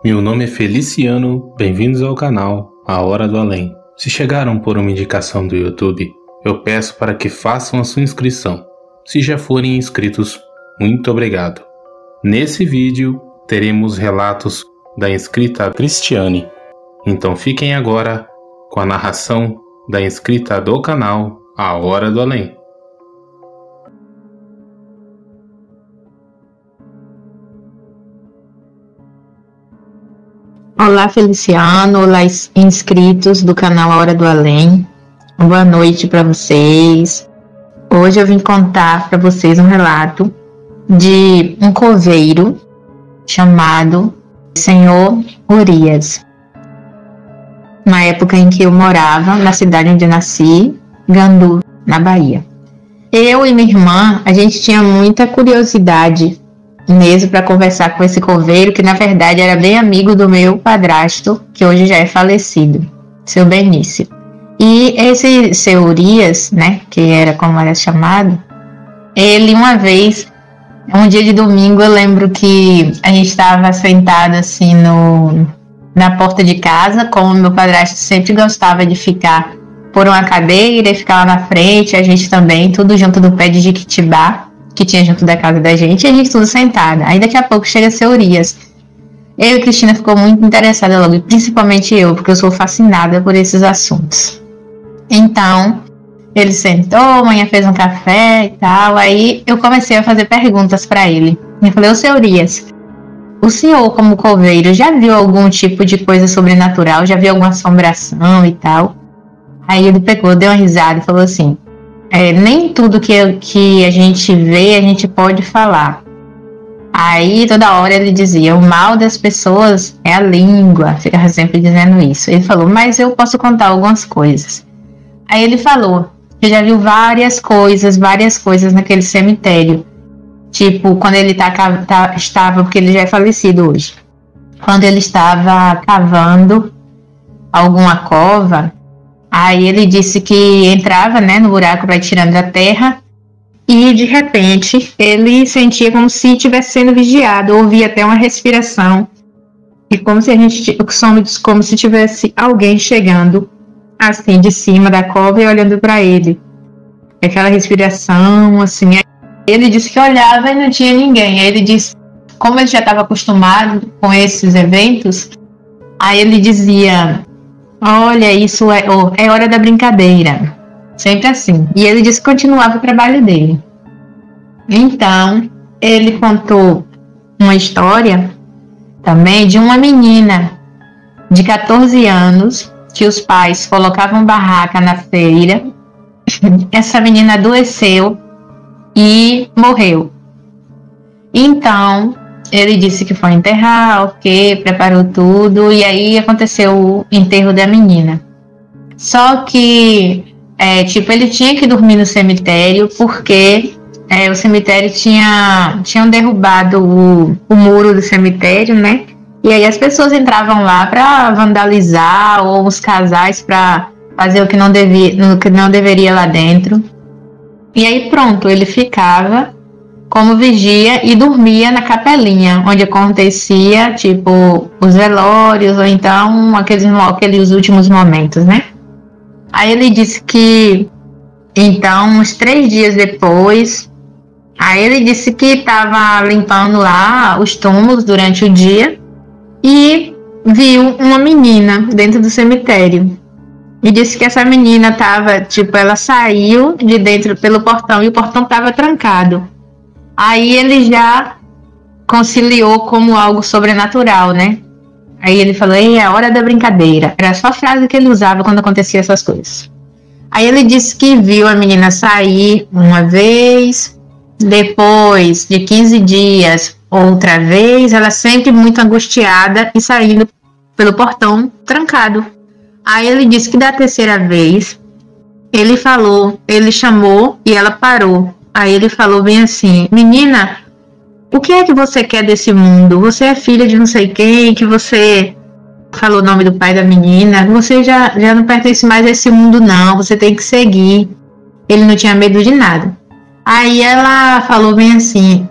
Meu nome é Feliciano, bem-vindos ao canal A Hora do Além. Se chegaram por uma indicação do YouTube, eu peço para que façam a sua inscrição. Se já forem inscritos, muito obrigado. Nesse vídeo, teremos relatos da inscrita Cristiane. Então fiquem agora com a narração da inscrita do canal A Hora do Além. Olá Feliciano, olá inscritos do canal A Hora do Além. Boa noite para vocês. Hoje eu vim contar para vocês um relato de um coveiro chamado Senhor Urias. Na época em que eu morava na cidade onde eu nasci, Gandu, na Bahia. Eu e minha irmã, a gente tinha muita curiosidade mesmo para conversar com esse coveiro, que na verdade era bem amigo do meu padrasto, que hoje já é falecido, seu Benício. E esse seu Urias, né, que era como era chamado, ele uma vez, um dia de domingo, eu lembro que a gente estava sentado assim na porta de casa, como meu padrasto sempre gostava de ficar por uma cadeira e ficar lá na frente, a gente também, tudo junto do pé de Jequitibá, que tinha junto da casa da gente, e a gente tudo sentada. Aí daqui a pouco chega seu Urias. Eu e Cristina ficou muito interessada logo, e principalmente eu, porque eu sou fascinada por esses assuntos. Então, ele sentou, a manhã fez um café e tal, aí eu comecei a fazer perguntas para ele. Eu falei, ô seu Urias, o senhor como coveiro já viu algum tipo de coisa sobrenatural? Já viu alguma assombração e tal? Aí ele pegou, deu uma risada e falou assim, nem tudo que a gente vê, a gente pode falar. Aí toda hora ele dizia, o mal das pessoas é a língua, ficava sempre dizendo isso. Ele falou, mas eu posso contar algumas coisas. Aí ele falou que já viu várias coisas naquele cemitério. Tipo, quando ele estava, porque ele já é falecido hoje, quando ele estava cavando alguma cova. Aí ele disse que entrava, né, no buraco para ir tirando da terra e de repente ele sentia como se estivesse sendo vigiado, ouvia até uma respiração e como se tivesse alguém chegando assim de cima da cova e olhando para ele. Aquela respiração assim. Aí ele disse que olhava e não tinha ninguém. Aí ele disse, como ele já estava acostumado com esses eventos, aí ele dizia, olha, isso é hora da brincadeira. Sempre assim. E ele disse que continuava o trabalho dele. Então, ele contou uma história também de uma menina de 14 anos que os pais colocavam barraca na feira. Essa menina adoeceu e morreu. Então, ele disse que foi enterrar, ok, preparou tudo, e aí aconteceu o enterro da menina. Só que, ele tinha que dormir no cemitério, porque o cemitério tinham derrubado o muro do cemitério, né? E aí as pessoas entravam lá para vandalizar, ou os casais para fazer o que não deveria lá dentro. E aí pronto, ele ficava como vigia e dormia na capelinha, onde acontecia, tipo, os velórios, ou então aqueles últimos momentos, né? Aí ele disse que, então, uns 3 dias depois, aí ele disse que estava limpando lá os túmulos durante o dia e viu uma menina dentro do cemitério. E disse que essa menina estava, ela saiu de dentro pelo portão e o portão estava trancado. Aí ele já conciliou como algo sobrenatural, né? Aí ele falou, é a hora da brincadeira. Era só a frase que ele usava quando acontecia essas coisas. Aí ele disse que viu a menina sair uma vez, depois de 15 dias, outra vez, ela sempre muito angustiada e saindo pelo portão trancado. Aí ele disse que da terceira vez, ele chamou e ela parou. Aí ele falou bem assim, menina, o que é que você quer desse mundo? Você é filha de não sei quem, que você falou o nome do pai da menina, você já não pertence mais a esse mundo não, você tem que seguir. Ele não tinha medo de nada. Aí ela falou bem assim,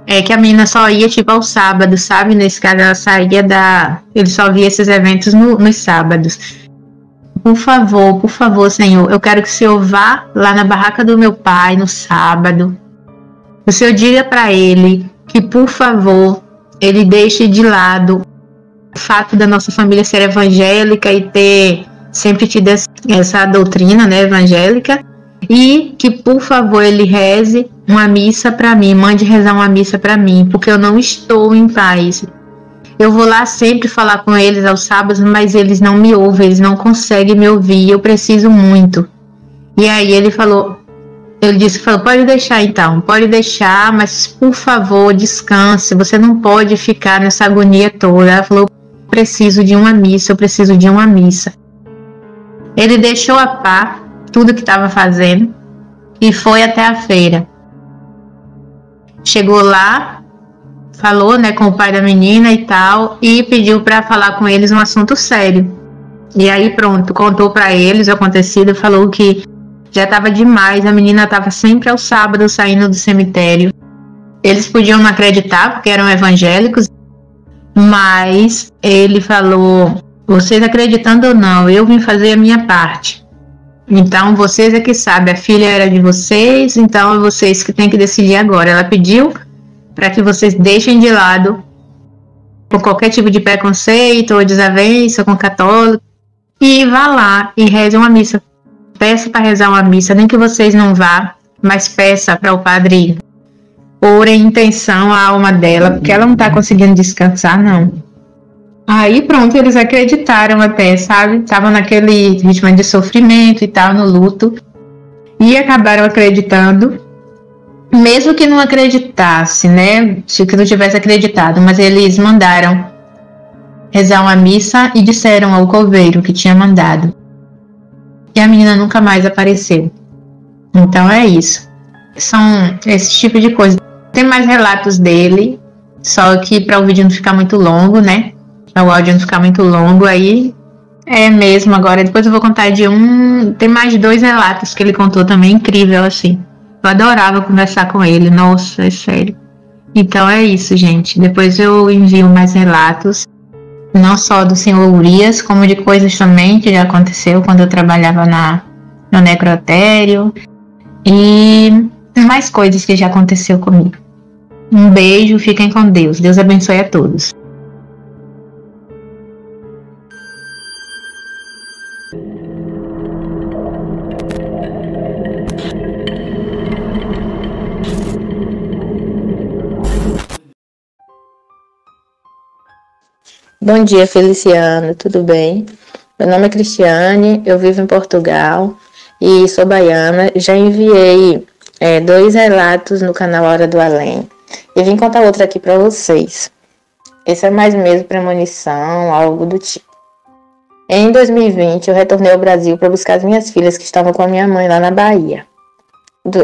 É que a menina só ia, tipo, ao sábado, sabe? Nesse caso, ela saía da... Ele só via esses eventos nos sábados. Por favor, Senhor, eu quero que o Senhor vá lá na barraca do meu pai no sábado. O Senhor diga para ele que, por favor, ele deixe de lado o fato da nossa família ser evangélica e ter sempre tido essa doutrina, né, evangélica, e que, por favor, ele reze uma missa para mim, mande rezar uma missa para mim, porque eu não estou em paz. Eu vou lá sempre falar com eles aos sábados, mas eles não me ouvem, eles não conseguem me ouvir, eu preciso muito. E aí ele disse, pode deixar então, pode deixar, mas por favor, descanse, você não pode ficar nessa agonia toda. Ela falou, eu preciso de uma missa, eu preciso de uma missa. Ele deixou a par tudo que estava fazendo e foi até a feira. Chegou lá, falou, né, com o pai da menina e tal, e pediu para falar com eles um assunto sério. E aí pronto, contou para eles o acontecido, falou que já estava demais, a menina estava sempre ao sábado saindo do cemitério. Eles podiam não acreditar porque eram evangélicos, mas ele falou, vocês acreditando ou não, eu vim fazer a minha parte. Então vocês é que sabem, a filha era de vocês, então é vocês que têm que decidir agora. Ela pediu para que vocês deixem de lado por qualquer tipo de preconceito ou desavença com católico e vá lá e reze uma missa. Peça para rezar uma missa, nem que vocês não vá, mas peça para o padre pôr em intenção a alma dela, porque ela não está conseguindo descansar, não. Aí pronto, eles acreditaram até, sabe? Estavam naquele ritmo de sofrimento e tal, no luto, e acabaram acreditando, mesmo que não acreditasse, né? Se que não tivesse acreditado, mas eles mandaram rezar uma missa e disseram ao coveiro que tinha mandado. E a menina nunca mais apareceu. Então é isso. São esse tipo de coisa. Tem mais relatos dele, só que para o vídeo não ficar muito longo, né? Para o áudio não ficar muito longo, aí é mesmo agora. Depois eu vou contar de um. Tem mais 2 relatos que ele contou também, incrível assim. Eu adorava conversar com ele, nossa, é sério. Então é isso, gente. Depois eu envio mais relatos. Não só do senhor Urias, como de coisas também que já aconteceu quando eu trabalhava no necrotério. E mais coisas que já aconteceu comigo. Um beijo, fiquem com Deus. Deus abençoe a todos. Bom dia, Feliciano, tudo bem? Meu nome é Cristiane, eu vivo em Portugal e sou baiana. Já enviei 2 relatos no canal Hora do Além e vim contar outro aqui para vocês. Esse é mais mesmo premonição, algo do tipo. Em 2020, eu retornei ao Brasil para buscar as minhas filhas que estavam com a minha mãe lá na Bahia.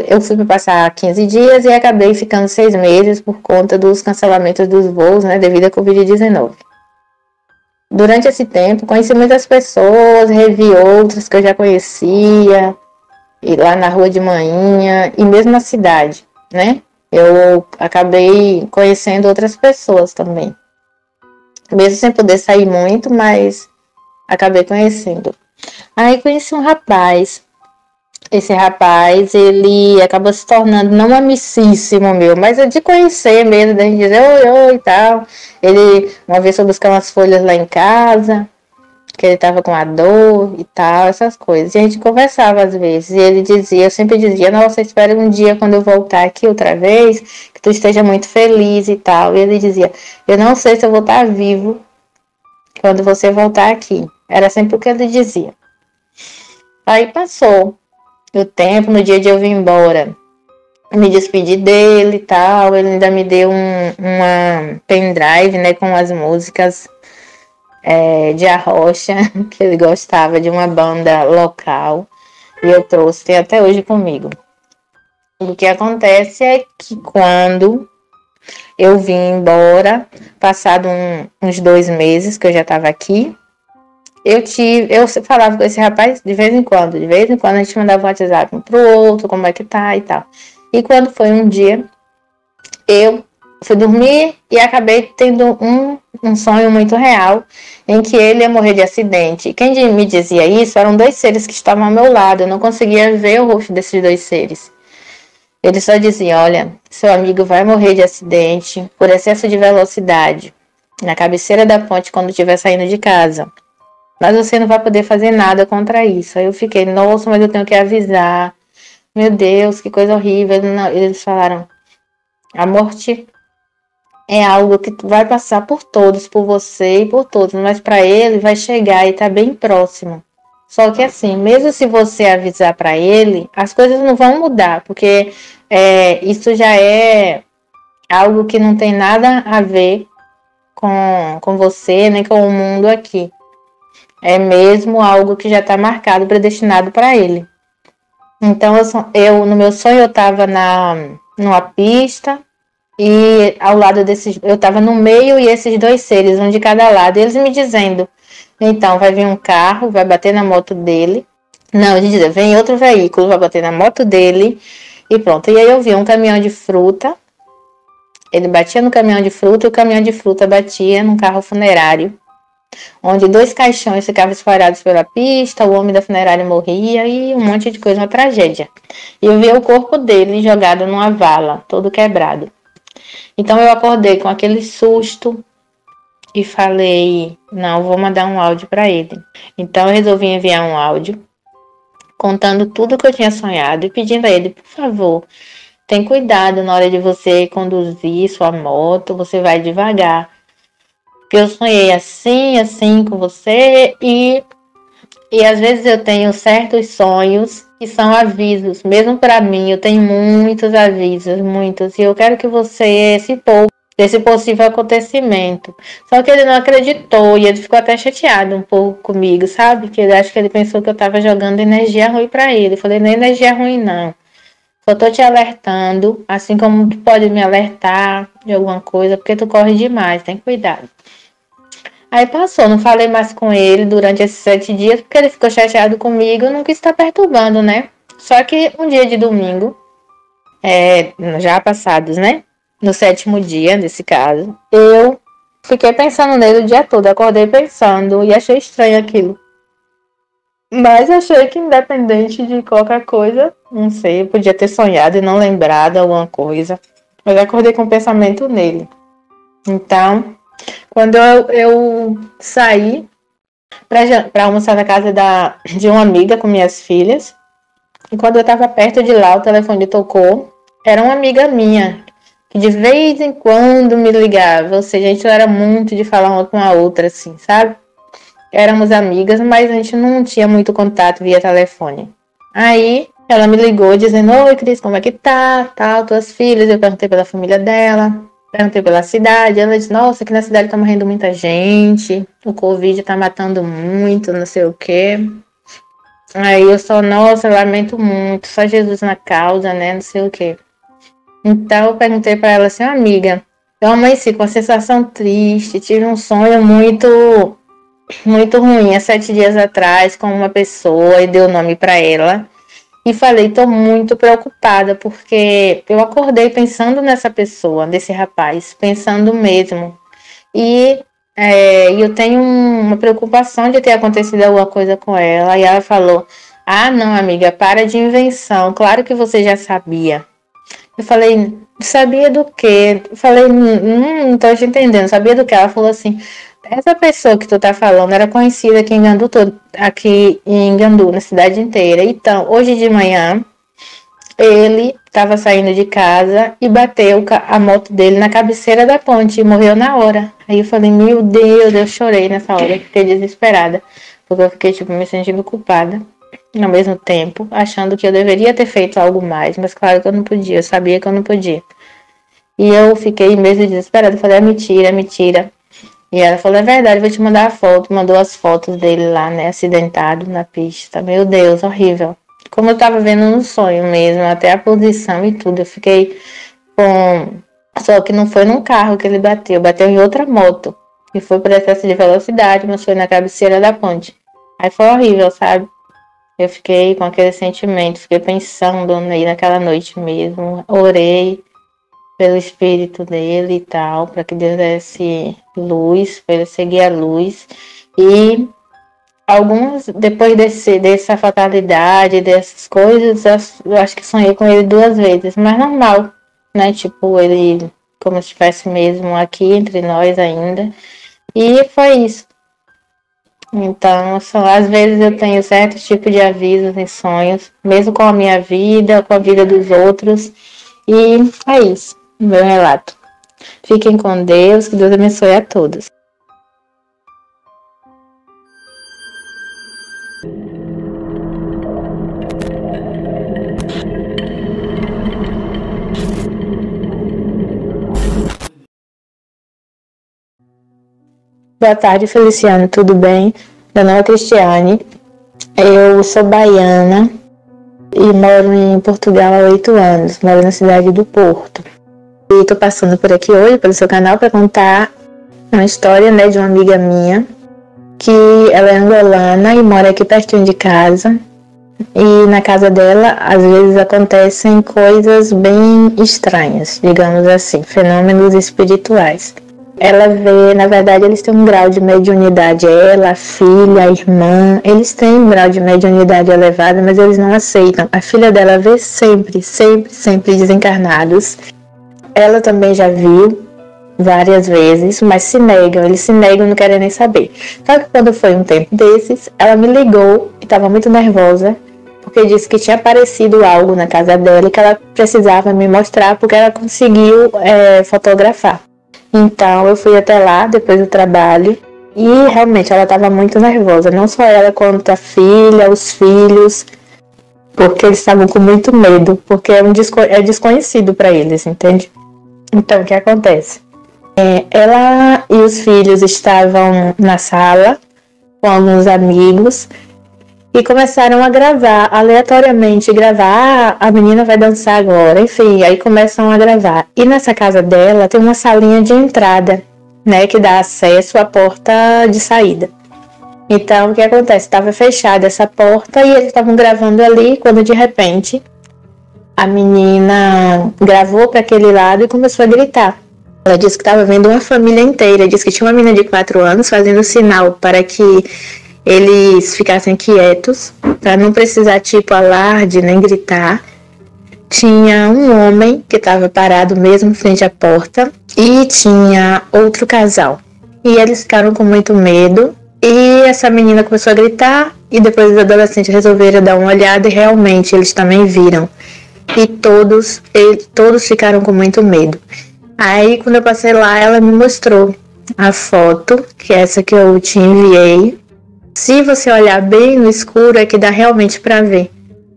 Eu fui para passar 15 dias e acabei ficando 6 meses por conta dos cancelamentos dos voos, né, devido à Covid-19. Durante esse tempo, conheci muitas pessoas, revi outras que eu já conhecia, e lá na rua de manhã, e mesmo na cidade, né? Eu acabei conhecendo outras pessoas também. Mesmo sem poder sair muito, mas acabei conhecendo. Aí conheci um rapaz. Esse rapaz, ele acabou se tornando não amicíssimo meu, mas é de conhecer mesmo, da gente dizer oi, oi e tal. Ele, uma vez foi buscar umas folhas lá em casa, que ele tava com a dor e tal, essas coisas. E a gente conversava às vezes, e ele dizia, eu sempre dizia, nossa, espero um dia quando eu voltar aqui outra vez, que tu esteja muito feliz e tal. E ele dizia, eu não sei se eu vou estar vivo quando você voltar aqui. Era sempre o que ele dizia. Aí passou o tempo, no dia de eu vir embora, me despedi dele e tal, ele ainda me deu uma pendrive, né, com as músicas de arrocha, que ele gostava de uma banda local, e eu trouxe, tem até hoje comigo. O que acontece é que quando eu vim embora, passado uns 2 meses que eu já estava aqui, eu falava com esse rapaz de vez em quando a gente mandava um WhatsApp um pro outro, como é que tá e tal. E quando foi um dia, eu fui dormir e acabei tendo um sonho muito real em que ele ia morrer de acidente. E quem me dizia isso eram 2 seres que estavam ao meu lado. Eu não conseguia ver o rosto desses 2 seres. Ele só dizia: olha, seu amigo vai morrer de acidente por excesso de velocidade na cabeceira da ponte quando estiver saindo de casa. Mas você não vai poder fazer nada contra isso. Aí eu fiquei, nossa, mas eu tenho que avisar. Meu Deus, que coisa horrível. Não, eles falaram: a morte é algo que vai passar por todos, por você e por todos, mas para ele vai chegar e tá bem próximo. Só que assim, mesmo se você avisar para ele, as coisas não vão mudar, porque isso já é algo que não tem nada a ver com você, nem com o mundo aqui. É mesmo algo que já está marcado, predestinado para ele. Então, eu no meu sonho, eu estava numa pista e ao lado desses, eu estava no meio e esses 2 seres, um de cada lado, eles me dizendo: então, vai vir um carro, vai bater na moto dele. Não, ele dizia: vem outro veículo, vai bater na moto dele e pronto. E aí eu vi um caminhão de fruta, ele batia no caminhão de fruta e o caminhão de fruta batia num carro funerário, onde 2 caixões ficavam espalhados pela pista, o homem da funerária morria e um monte de coisa, uma tragédia. E eu via o corpo dele jogado numa vala, todo quebrado. Então eu acordei com aquele susto e falei: não, vou mandar um áudio para ele. Então eu resolvi enviar um áudio contando tudo que eu tinha sonhado e pedindo a ele: por favor, tem cuidado na hora de você conduzir sua moto, você vai devagar. Porque eu sonhei assim com você e às vezes eu tenho certos sonhos que são avisos. Mesmo para mim, eu tenho muitos avisos, muitos. E eu quero que você se poupe desse possível acontecimento. Só que ele não acreditou e ele ficou até chateado um pouco comigo, sabe? Que ele acho que ele pensou que eu estava jogando energia ruim para ele. Eu falei: não é energia ruim, não. Só tô te alertando, assim como tu pode me alertar de alguma coisa, porque tu corre demais, tem cuidado. Aí passou, não falei mais com ele durante esses 7 dias, porque ele ficou chateado comigo, não quis estar perturbando, né? Só que um dia de domingo, já passados, né? No 7º dia, nesse caso, eu fiquei pensando nele o dia todo, acordei pensando e achei estranho aquilo. Mas achei que independente de qualquer coisa, não sei, eu podia ter sonhado e não lembrado alguma coisa. Mas acordei com um pensamento nele. Então, quando eu saí para almoçar na casa de uma amiga com minhas filhas, e quando eu estava perto de lá, o telefone tocou. Era uma amiga minha, que de vez em quando me ligava. Ou seja, a gente não era muito de falar uma com a outra, assim, sabe? Éramos amigas, mas a gente não tinha muito contato via telefone. Aí ela me ligou dizendo: oi, Cris, como é que tá? Tal, tuas filhas. Eu perguntei pela família dela, perguntei pela cidade. Ela disse: nossa, aqui na cidade tá morrendo muita gente, o Covid tá matando muito, não sei o quê. Aí eu só: nossa, eu lamento muito, só Jesus na causa, né, não sei o quê. Então eu perguntei pra ela assim: amiga, eu amanheci com uma sensação triste, tive um sonho muito ruim há 7 dias atrás com uma pessoa e dei o nome para ela. E falei: tô muito preocupada porque eu acordei pensando nessa pessoa, desse rapaz, pensando mesmo. E eu tenho uma preocupação de ter acontecido alguma coisa com ela. E ela falou: ah, não, amiga, para de invenção. Claro que você já sabia. Eu falei: sabia do quê? Eu falei: não tô te entendendo. Sabia do quê? Ela falou assim: essa pessoa que tu tá falando era conhecida aqui em Gandu, na cidade inteira. Então, hoje de manhã, ele estava saindo de casa e bateu a moto dele na cabeceira da ponte e morreu na hora. Aí eu falei: meu Deus, eu chorei nessa hora, fiquei desesperada, porque eu fiquei me sentindo culpada. Ao mesmo tempo, achando que eu deveria ter feito algo mais, mas claro que eu não podia, eu sabia que eu não podia. E eu fiquei mesmo desesperada, falei: é mentira, é mentira. E ela falou: é verdade, vou te mandar a foto. Mandou as fotos dele lá, né, acidentado na pista. Meu Deus, horrível. Como eu tava vendo no sonho mesmo, até a posição e tudo. Eu fiquei com... Só que não foi num carro que ele bateu em outra moto. E foi por excesso de velocidade, mas foi na cabeceira da ponte. Aí foi horrível, sabe? Eu fiquei com aquele sentimento, fiquei pensando naquela noite mesmo. Orei, pelo espírito dele e tal, para que Deus desse luz, para ele seguir a luz. E alguns, depois dessa fatalidade, dessas coisas, eu acho que sonhei com ele 2 vezes, mas normal, né? Tipo, ele como se estivesse mesmo aqui entre nós ainda. E foi isso. Então, às vezes eu tenho certo tipo de avisos em sonhos, mesmo com a minha vida, com a vida dos outros. E é isso, o meu relato. Fiquem com Deus, que Deus abençoe a todos. Boa tarde, Feliciano, tudo bem? Meu nome é Cristiane, eu sou baiana e moro em Portugal há 8 anos, moro na cidade do Porto. E estou passando por aqui hoje, pelo seu canal, para contar uma história, né, de uma amiga minha, que ela é angolana e mora aqui pertinho de casa. E na casa dela, às vezes, acontecem coisas bem estranhas, digamos assim, fenômenos espirituais. Ela vê, na verdade, eles têm um grau de mediunidade, ela, a filha, a irmã, eles têm um grau de mediunidade elevado, mas eles não aceitam. A filha dela vê sempre desencarnados. Ela também já viu várias vezes, mas eles se negam, não querem nem saber. Só que quando foi um tempo desses, ela me ligou e estava muito nervosa, porque disse que tinha aparecido algo na casa dela e que ela precisava me mostrar, porque ela conseguiu fotografar. Então eu fui até lá depois do trabalho e realmente ela estava muito nervosa, não só ela quanto a filha, os filhos, porque eles estavam com muito medo, porque é desconhecido para eles, entende? Então o que acontece? Ela e os filhos estavam na sala com alguns amigos e começaram a gravar, aleatoriamente gravar, a menina vai dançar agora, enfim, aí começam a gravar. E nessa casa dela tem uma salinha de entrada, né, que dá acesso à porta de saída. Então, o que acontece? Estava fechada essa porta e eles estavam gravando ali, quando de repente a menina gravou para aquele lado e começou a gritar. Ela disse que estava vendo uma família inteira, disse que tinha uma menina de 4 anos fazendo sinal para que eles ficassem quietos, para não precisar tipo alarde nem gritar. Tinha um homem que estava parado mesmo em frente à porta e tinha outro casal. E eles ficaram com muito medo e essa menina começou a gritar e depois os adolescentes resolveram dar uma olhada e realmente eles também viram. E todos ficaram com muito medo. Aí quando eu passei lá, ela me mostrou a foto, que é essa que eu te enviei. Se você olhar bem no escuro, é que dá realmente para ver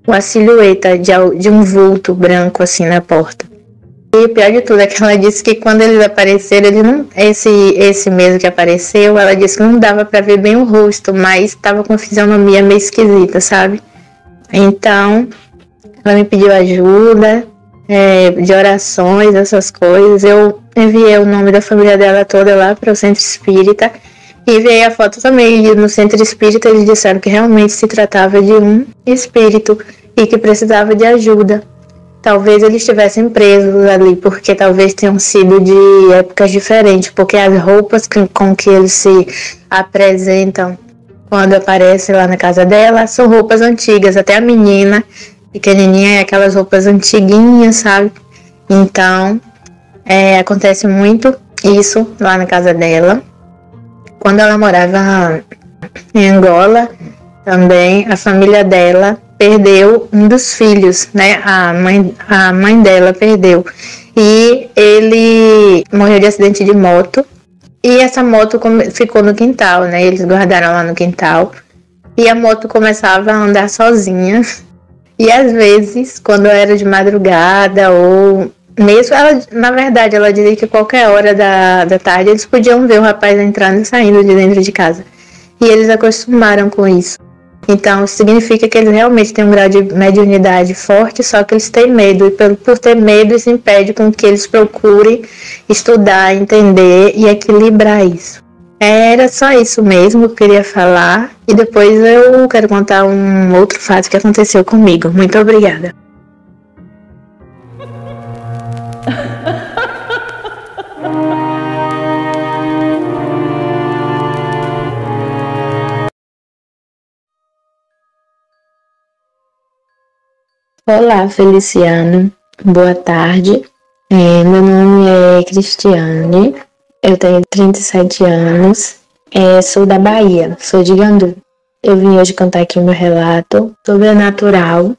a silhueta de um vulto branco assim na porta. E o pior de tudo é que ela disse que quando eles apareceram, esse mesmo que apareceu, ela disse que não dava para ver bem o rosto, mas estava com fisionomia meio esquisita, sabe? Então, ela me pediu ajuda, de orações, essas coisas. Eu enviei o nome da família dela toda lá para o Centro Espírita. E enviei a foto também. E no Centro Espírita eles disseram que realmente se tratava de um espírito e que precisava de ajuda. Talvez eles estivessem presos ali, porque talvez tenham sido de épocas diferentes, porque as roupas com que eles se apresentam quando aparecem lá na casa dela são roupas antigas. Até a menina pequenininha é aquelas roupas antiguinhas, sabe? Então, acontece muito isso lá na casa dela. Quando ela morava em Angola, também a família dela perdeu um dos filhos, né? A mãe dela perdeu. E ele morreu de acidente de moto. E essa moto ficou no quintal, né? Eles guardaram lá no quintal. E a moto começava a andar sozinha. E às vezes, quando era de madrugada ou mesmo, na verdade, ela dizia que qualquer hora da tarde eles podiam ver o rapaz entrando e saindo de dentro de casa. E eles acostumaram com isso. Então, significa que eles realmente têm um grau de mediunidade forte, só que eles têm medo. E por ter medo, isso impede com que eles procurem estudar, entender e equilibrar isso. Era só isso mesmo que eu queria falar. E depois eu quero contar um outro fato que aconteceu comigo. Muito obrigada. Olá, Feliciano. Boa tarde. Meu nome é Cristiane. Eu tenho 37 anos. Sou da Bahia. Sou de Gandu. Eu vim hoje contar aqui o meu relato sobrenatural.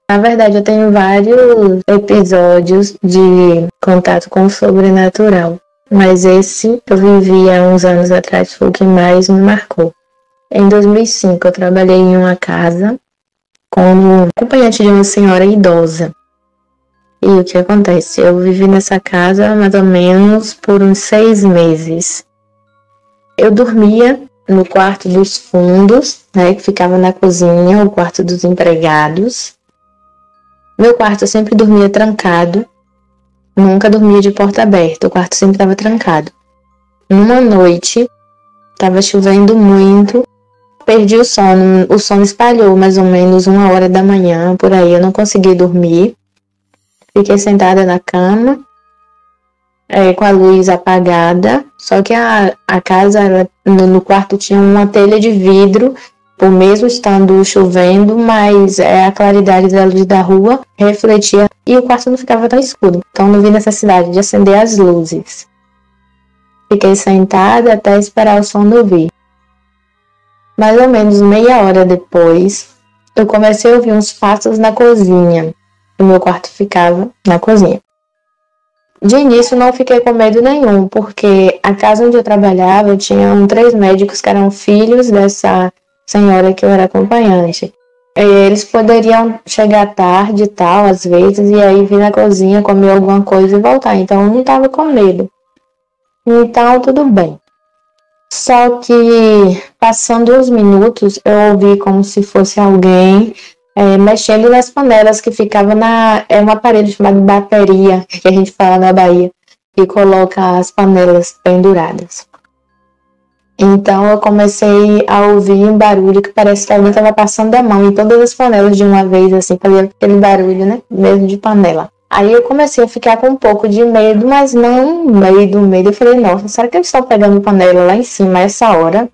Na verdade, eu tenho vários episódios de contato com o sobrenatural. Mas esse que eu vivi há uns anos atrás foi o que mais me marcou. Em 2005, eu trabalhei em uma casa como acompanhante de uma senhora idosa. E o que acontece? Eu vivi nessa casa mais ou menos por uns 6 meses. Eu dormia no quarto dos fundos, né, que ficava na cozinha, o quarto dos empregados. Meu quarto eu sempre dormia trancado, nunca dormia de porta aberta, o quarto sempre estava trancado. Numa noite, estava chovendo muito, perdi o sono espalhou mais ou menos 1h da manhã, por aí eu não consegui dormir. Fiquei sentada na cama, com a luz apagada, só que a casa, no quarto tinha uma telha de vidro, por mesmo estando chovendo, mas a claridade da luz da rua refletia e o quarto não ficava tão escuro, então não vi necessidade de acender as luzes. Fiquei sentada até esperar o sono vir. Mais ou menos meia hora depois, eu comecei a ouvir uns passos na cozinha. O meu quarto ficava na cozinha. De início não fiquei com medo nenhum, porque a casa onde eu trabalhava tinham 3 médicos que eram filhos dessa senhora que eu era acompanhante. Eles poderiam chegar tarde e tal, às vezes, e aí vir na cozinha, comer alguma coisa e voltar. Então eu não estava com medo. Então tudo bem. Só que, passando uns minutos, eu ouvi como se fosse alguém mexendo nas panelas que ficava um aparelho chamado bateria, que a gente fala na Bahia, que coloca as panelas penduradas. Então eu comecei a ouvir um barulho que parece que alguém estava passando a mão em todas as panelas de uma vez, assim, fazia aquele barulho, né, mesmo de panela. Aí eu comecei a ficar com um pouco de medo, mas não medo. Eu falei, nossa, será que eles estão pegando panela lá em cima a essa hora?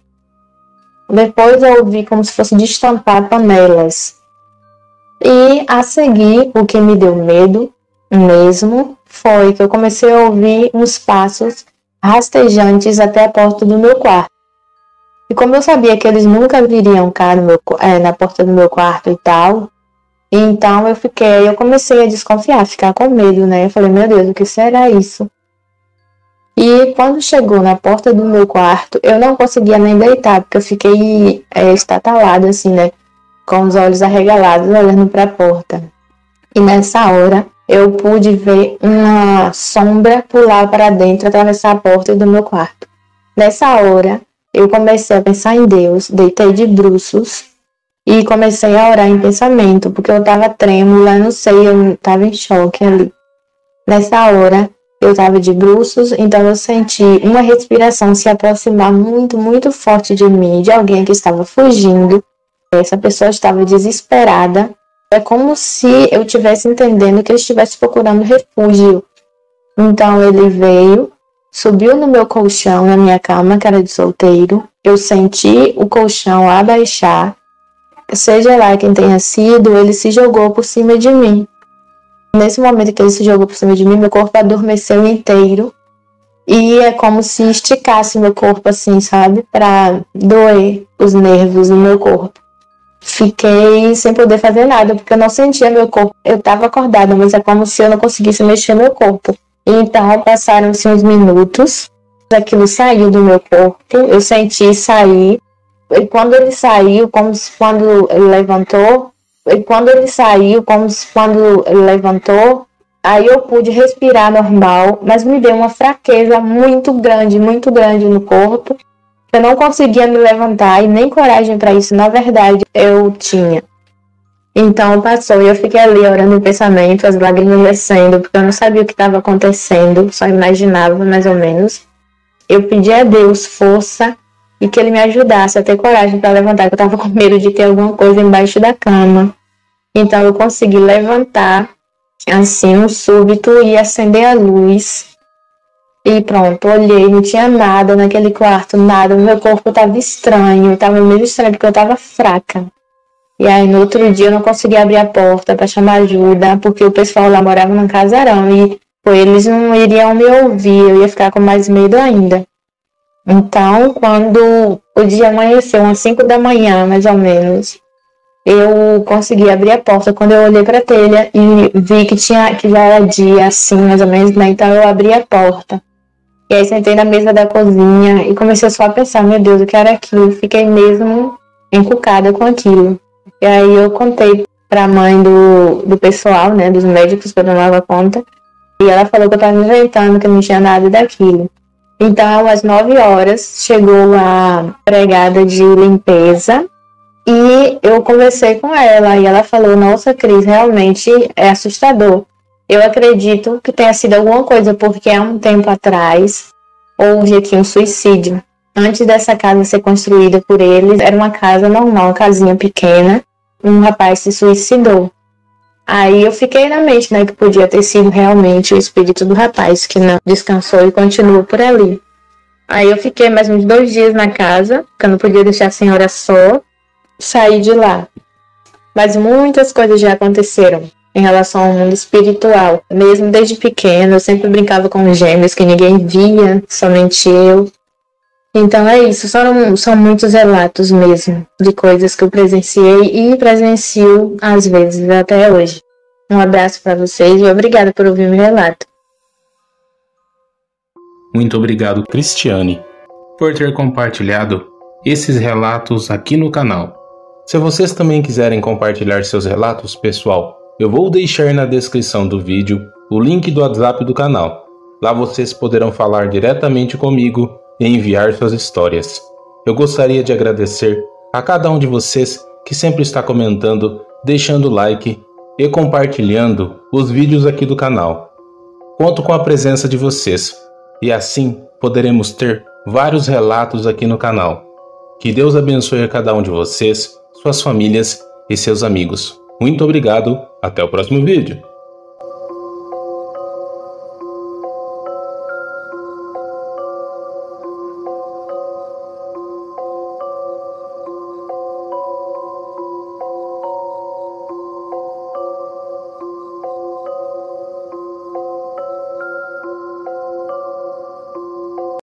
Depois eu ouvi como se fosse destampar panelas. E a seguir, o que me deu medo mesmo foi que eu comecei a ouvir uns passos rastejantes até a porta do meu quarto. E como eu sabia que eles nunca viriam cá na porta do meu quarto e tal, então eu comecei a desconfiar, ficar com medo, né? Eu falei, meu Deus, o que será isso? E quando chegou na porta do meu quarto, eu não conseguia nem deitar, porque eu fiquei estatalada, assim, né? Com os olhos arregalados, olhando para a porta. E nessa hora, eu pude ver uma sombra pular para dentro, atravessar a porta do meu quarto. Nessa hora, eu comecei a pensar em Deus, deitei de bruços, e comecei a orar em pensamento, porque eu estava trêmula, não sei, eu estava em choque ali. Nessa hora, eu estava de bruços, então eu senti uma respiração se aproximar muito, muito forte de mim, de alguém que estava fugindo. Essa pessoa estava desesperada. É como se eu estivesse entendendo que ele estivesse procurando refúgio. Então ele veio, subiu no meu colchão, na minha cama, que era de solteiro. Eu senti o colchão abaixar. Seja lá quem tenha sido, ele se jogou por cima de mim. Nesse momento que ele se jogou por cima de mim, meu corpo adormeceu inteiro. E é como se esticasse meu corpo assim, sabe? Pra doer os nervos do meu corpo. Fiquei sem poder fazer nada, porque eu não sentia meu corpo. Eu estava acordada, mas é como se eu não conseguisse mexer meu corpo. Então passaram-se uns minutos, aquilo saiu do meu corpo, eu senti sair. E quando ele saiu, quando ele levantou, aí eu pude respirar normal, mas me deu uma fraqueza muito grande no corpo. Eu não conseguia me levantar e nem coragem para isso, na verdade, eu tinha. Então passou e eu fiquei ali orando em pensamento, as lágrimas descendo, porque eu não sabia o que estava acontecendo, só imaginava mais ou menos. Eu pedi a Deus força e que ele me ajudasse a ter coragem para levantar, que eu estava com medo de ter alguma coisa embaixo da cama. Então eu consegui levantar, assim, um súbito, e acender a luz. E pronto, olhei, não tinha nada naquele quarto, nada. O meu corpo estava estranho, estava meio estranho porque eu estava fraca. E aí no outro dia eu não consegui abrir a porta para chamar ajuda, porque o pessoal lá morava num casarão e eles não iriam me ouvir, eu ia ficar com mais medo ainda. Então, quando o dia amanheceu, umas 5 da manhã, mais ou menos, eu consegui abrir a porta. Quando eu olhei para a telha e vi que já era dia, assim, mais ou menos, né? Então eu abri a porta. E aí sentei na mesa da cozinha e comecei só a pensar, meu Deus, o que era aquilo? Fiquei mesmo encucada com aquilo. E aí eu contei para a mãe do pessoal, né, dos médicos, que eu não dava conta. E ela falou que eu estava inventando, que não tinha nada daquilo. Então, às 9 horas, chegou a empregada de limpeza e eu conversei com ela. E ela falou, nossa, Cris, realmente é assustador. Eu acredito que tenha sido alguma coisa, porque há um tempo atrás houve aqui um suicídio. Antes dessa casa ser construída por eles, era uma casa normal, uma casinha pequena. Um rapaz se suicidou. Aí eu fiquei na mente, né, que podia ter sido realmente o espírito do rapaz que não descansou e continuou por ali. Aí eu fiquei mais uns 2 dias na casa, porque eu não podia deixar a senhora só, saí de lá. Mas muitas coisas já aconteceram em relação ao mundo espiritual. Mesmo desde pequena, eu sempre brincava com gêmeos que ninguém via, somente eu. Então é isso, são muitos relatos mesmo de coisas que eu presenciei e presencio às vezes até hoje. Um abraço para vocês e obrigada por ouvir meu relato. Muito obrigado, Cristiane, por ter compartilhado esses relatos aqui no canal. Se vocês também quiserem compartilhar seus relatos, pessoal, eu vou deixar na descrição do vídeo o link do WhatsApp do canal. Lá vocês poderão falar diretamente comigo e enviar suas histórias. Eu gostaria de agradecer a cada um de vocês que sempre está comentando, deixando like e compartilhando os vídeos aqui do canal. Conto com a presença de vocês e assim poderemos ter vários relatos aqui no canal. Que Deus abençoe a cada um de vocês, suas famílias e seus amigos. Muito obrigado, até o próximo vídeo.